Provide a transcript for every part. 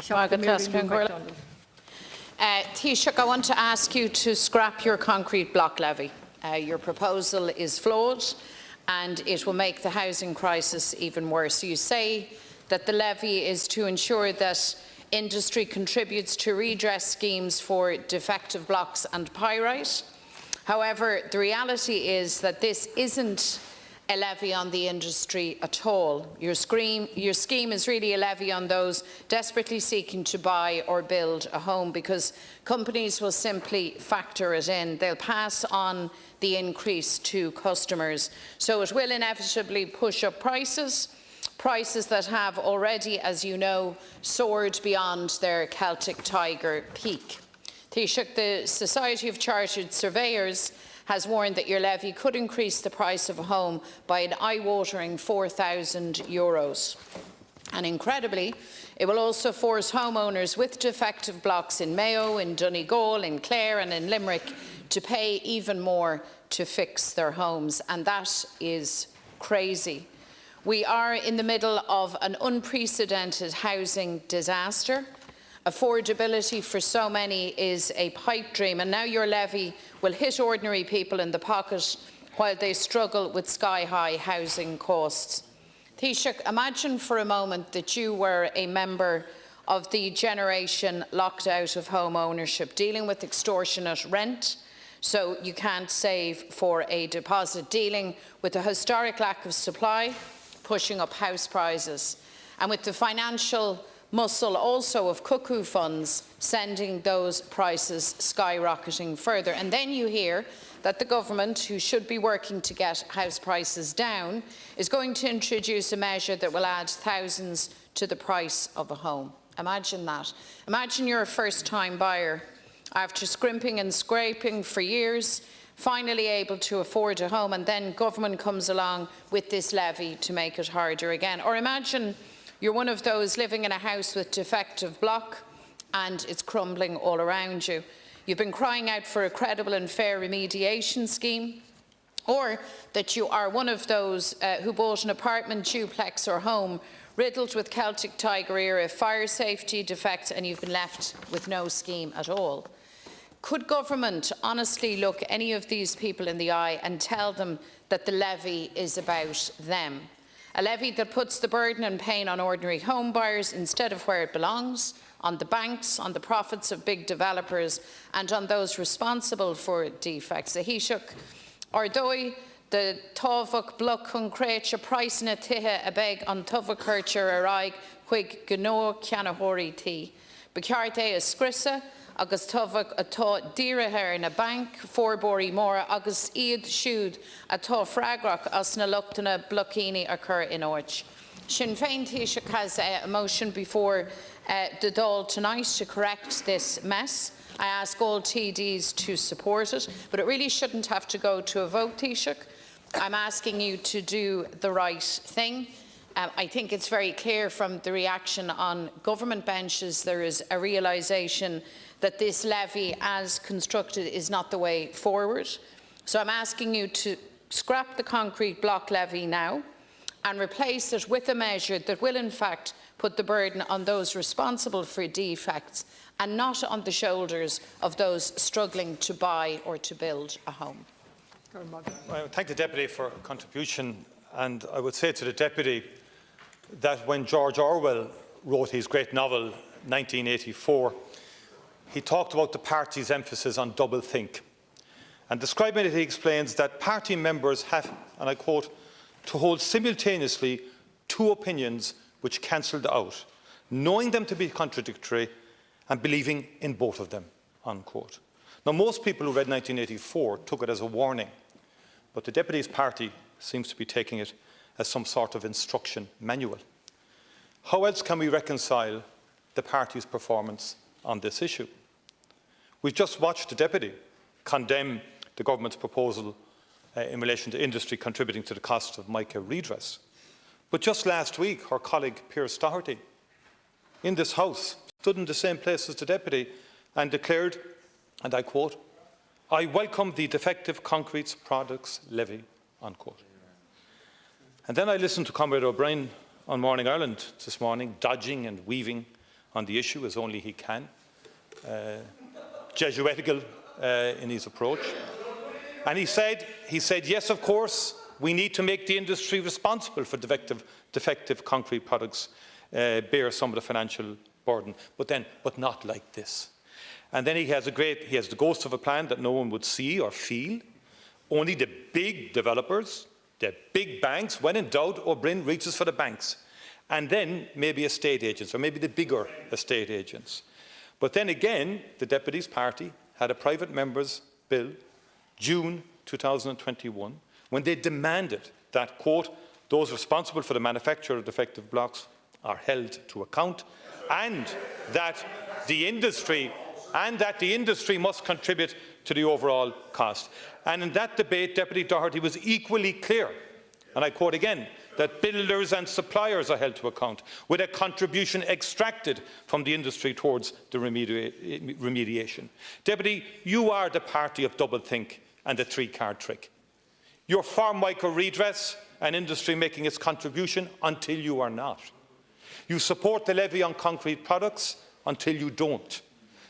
McDonald. Taoiseach, I want to ask you to scrap your concrete block levy. Your proposal is flawed and it will make the housing crisis even worse. You say that the levy is to ensure that industry contributes to redress schemes for defective blocks and pyrite. However, the reality is that this isn't a levy on the industry at all. Your scheme is really a levy on those desperately seeking to buy or build a home, because companies will simply factor it in. They'll pass on the increase to customers. So it will inevitably push up prices that have already, as you know, soared beyond their Celtic Tiger peak. Taoiseach, the Society of Chartered Surveyors has warned that your levy could increase the price of a home by an eye-watering €4,000. And incredibly, it will also force homeowners with defective blocks in Mayo, in Donegal, in Clare and in Limerick to pay even more to fix their homes. And that is crazy. We are in the middle of an unprecedented housing disaster. Affordability for so many is a pipe dream, and now your levy will hit ordinary people in the pocket while they struggle with sky-high housing costs. Taoiseach, imagine for a moment that you were a member of the generation locked out of home ownership, dealing with extortionate rent, so you can't save for a deposit, dealing with a historic lack of supply, pushing up house prices, and with the financial muscle also of cuckoo funds sending those prices skyrocketing further. And then you hear that the government, who should be working to get house prices down, is going to introduce a measure that will add thousands to the price of a home. Imagine that. Imagine you're a first-time buyer, after scrimping and scraping for years, finally able to afford a home, and then government comes along with this levy to make it harder again. Or imagine you're one of those living in a house with defective block and it's crumbling all around you. You've been crying out for a credible and fair remediation scheme, or that you are one of those who bought an apartment, duplex or home riddled with Celtic Tiger era fire safety defects and you've been left with no scheme at all. Could government honestly look any of these people in the eye and tell them that the levy is about them? A levy that puts the burden and pain on ordinary home buyers instead of where it belongs, on the banks, on the profits of big developers and on those responsible for defects. The Taoiseach, ordói the tábhacht bloc concrete price na tithe a beg an tubhaculture araig chuig gnó ceannathóirí tí. Beceart é a scrisa agus tubhach atá dírithe na bank forbóirí móra agus iad siúd atá freagrach as na luachtainna blocíní occur in Orch. Sinn Féin Taoiseach has a motion before the Dáil tonight to correct this mess. I ask all TDs to support it, but it really shouldn't have to go to a vote, Taoiseach. I'm asking you to do the right thing. I think it's very clear from the reaction on government benches there is a realisation that this levy as constructed is not the way forward. So I'm asking you to scrap the concrete block levy now and replace it with a measure that will in fact put the burden on those responsible for defects and not on the shoulders of those struggling to buy or to build a home. I thank the Deputy for her contribution, and I would say to the Deputy that when George Orwell wrote his great novel 1984, he talked about the party's emphasis on double-think. And describing it, he explains that party members have, and I quote, to hold simultaneously two opinions which cancelled out, knowing them to be contradictory and believing in both of them, unquote. Now, most people who read 1984 took it as a warning, but the Deputy's party seems to be taking it as some sort of instruction manual. How else can we reconcile the party's performance on this issue? We've just watched the Deputy condemn the government's proposal in relation to industry contributing to the cost of MICA redress. But just last week, her colleague Pearse Doherty in this House stood in the same place as the Deputy and declared, and I quote, "I welcome the defective concrete products levy," unquote. And then I listened to Comrade O'Brien on Morning Ireland this morning, dodging and weaving on the issue as only he can, Jesuitical in his approach. And he said, yes, of course, we need to make the industry responsible for defective concrete products, bear some of the financial burden, but not like this. And then he has the ghost of a plan that no one would see or feel. Only the big developers, the big banks, when in doubt, O'Brien reaches for the banks. And then maybe estate agents, or maybe the bigger estate agents. But then again, the Deputy's party had a private member's bill, June 2021, when they demanded that, quote, those responsible for the manufacture of defective blocks are held to account, and that the industry must contribute to the overall cost. And in that debate, Deputy Doherty was equally clear, and I quote again, that builders and suppliers are held to account, with a contribution extracted from the industry towards the remediation. Deputy, you are the party of doublethink and the three-card trick. You're for micro-redress and industry making its contribution until you are not. You support the levy on concrete products until you don't.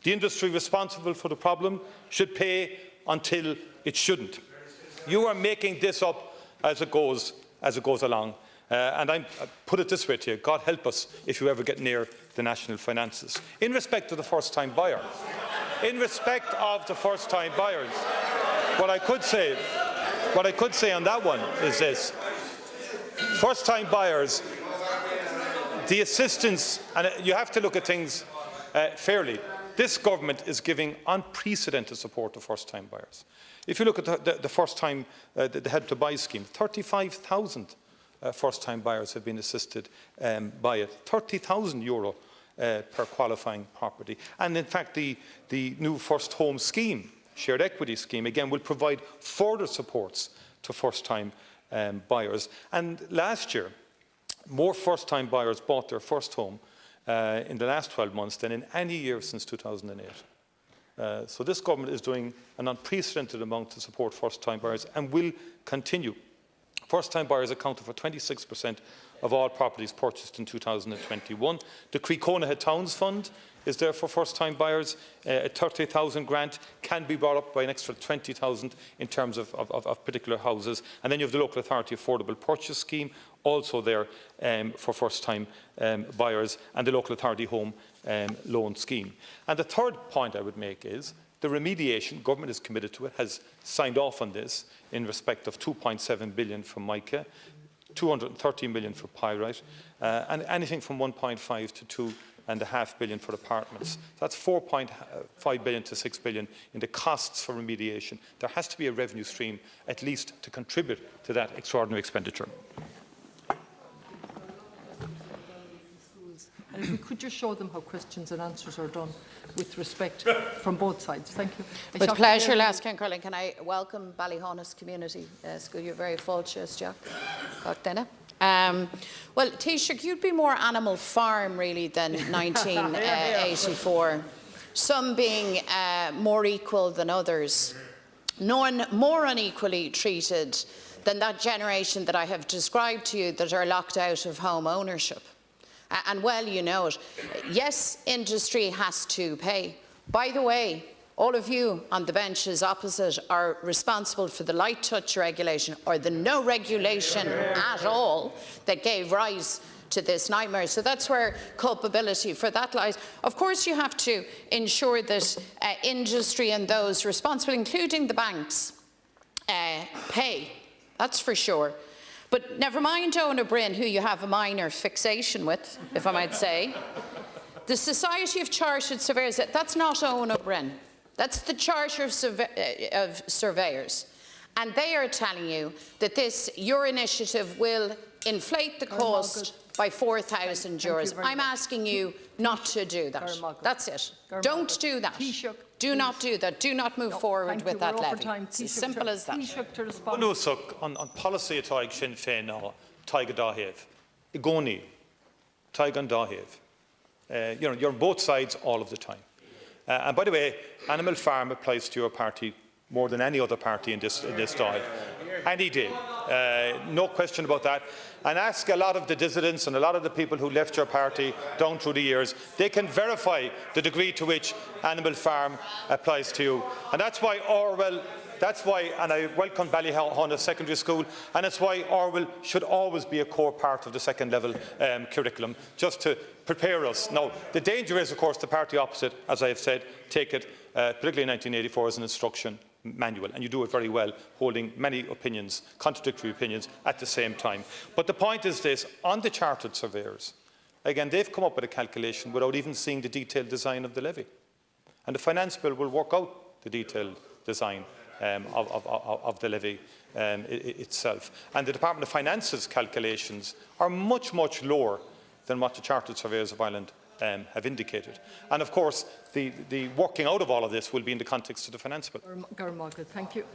The industry responsible for the problem should pay until it shouldn't. You are making this up as it goes along. And I put it this way to you, God help us if you ever get near the national finances. In respect of the first-time buyer, what I could say on that one is this. First-time buyers, the assistance, and you have to look at things fairly. This government is giving unprecedented support to first-time buyers. If you look at the first-time, the Help to Buy scheme, 35,000 first-time buyers have been assisted by it, €30,000 per qualifying property. And in fact, the new First Home scheme, shared equity scheme, again, will provide further supports to first-time buyers. And last year, more first-time buyers bought their first home in the last 12 months than in any year since 2008. So this government is doing an unprecedented amount to support first-time buyers and will continue. First-time buyers accounted for 26% of all properties purchased in 2021. The Croí Towns Fund is there for first-time buyers. A 30,000 grant can be brought up by an extra 20,000 in terms of particular houses. And then you have the Local Authority Affordable Purchase Scheme, also there for first-time buyers, and the Local Authority Home Loan Scheme. And the third point I would make is the remediation. Government is committed to it, has signed off on this in respect of 2.7 billion for mica, 230 million for pyrite, and anything from 1.5 to 2.5 billion for apartments. That's 4.5 billion to 6 billion in the costs for remediation. There has to be a revenue stream, at least, to contribute to that extraordinary expenditure. And if we could just show them how questions and answers are done with respect from both sides. Thank you. With pleasure, Last Curling. Can I welcome Ballyhonus Community School? You're very full, cheers, Jack. Got dinner. Well, Taoiseach, you'd be more Animal Farm, really, than 1984. Some being more equal than others. None more unequally treated than that generation that I have described to you that are locked out of home ownership. And well, you know it. Yes, industry has to pay. By the way, all of you on the benches opposite are responsible for the light touch regulation, or the no regulation at all, that gave rise to this nightmare. So that's where culpability for that lies. Of course, you have to ensure that industry and those responsible, including the banks, pay. That's for sure. But never mind Owen O'Brien, who you have a minor fixation with, if I might say. The Society of Chartered Surveyors, that's not Owen O'Brien. That's the Charter of Surveyors. And they are telling you that your initiative will inflate the cost by €4,000. I'm asking you not to do that. That's it. Don't do that. Do not do that. Do not move forward with that levy. It's as simple as that. On policy atá Sinn Féin ná Taiga Dáhév, I gcónaí, Taiga an Dáhév. You're on both sides all of the time. And by the way, Animal Farm applies to your party more than any other party in this dial. And he did. No question about that. And ask a lot of the dissidents and a lot of the people who left your party down through the years. They can verify the degree to which Animal Farm applies to you. And that's why Orwell, and I welcome Ballyhonda Secondary School, and it's why Orwell should always be a core part of the second level curriculum, just to prepare us. Now, the danger is, of course, the party opposite, as I have said, take it, particularly in 1984, as an instruction manual, and you do it very well, holding many opinions, contradictory opinions, at the same time. But the point is this: on the chartered surveyors, again, they've come up with a calculation without even seeing the detailed design of the levy. And the Finance Bill will work out the detailed design of the levy itself. And the Department of Finance's calculations are much, much lower than what the Chartered Surveyors of Ireland have indicated. And of course, the working out of all of this will be in the context of the Finance Bill. Thank you.